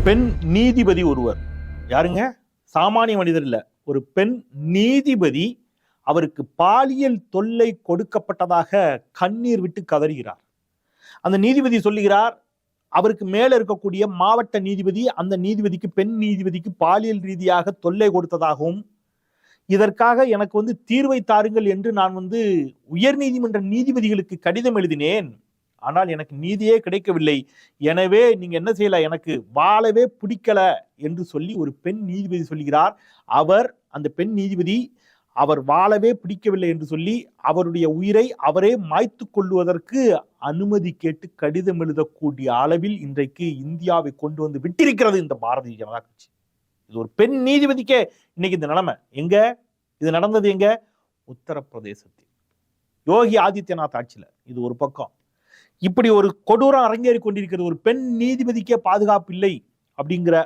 பெண் நீதிபதி ஒருவர், யாருங்க, சாமானிய மனிதர் இல்ல, ஒரு பெண் நீதிபதி அவருக்கு பாலியல் தொல்லை கொடுக்கப்பட்டதாக கண்ணீர் விட்டு கதறுகிறார். அந்த நீதிபதி சொல்லுகிறார், அவருக்கு மேல இருக்கக்கூடிய மாவட்ட நீதிபதி அந்த நீதிபதிக்கு, பெண் நீதிபதிக்கு பாலியல் ரீதியாக தொல்லை கொடுத்ததாகவும், இதற்காக எனக்கு தீர்வை தாருங்கள் என்று நான் உயர் நீதிமன்ற நீதிபதிகளுக்கு கடிதம் எழுதினேன். ஆனால் எனக்கு நீதியே கிடைக்கவில்லை. எனவே நீங்க என்ன செய்யல, எனக்கு வாழவே பிடிக்கல என்று சொல்லி ஒரு பெண் நீதிபதி சொல்கிறார். அந்த பெண் நீதிபதி அவர் வாழவே பிடிக்கவில்லை என்று சொல்லி அவருடைய உயிரை அவரே மாய்த்து கொள்வதற்கு அனுமதி கேட்டு கடிதம் எழுதக்கூடிய அளவில் இன்றைக்கு இந்தியாவை கொண்டு வந்து விட்டிருக்கிறது இந்த பாரதிய ஜனதா கட்சி. இது ஒரு பெண் நீதிபதிக்கே இன்னைக்கு இந்த நிலைமை. எங்க இது நடந்தது? எங்க? உத்தரப்பிரதேசத்தில் யோகி ஆதித்யநாத் ஆட்சியில். இது ஒரு பக்கம். இப்படி ஒரு கொடூரம் அரங்கேறி கொண்டிருக்கிறது. ஒரு பெண் நீதிபதிக்கே பாதுகாப்பு இல்லை அப்படிங்கிற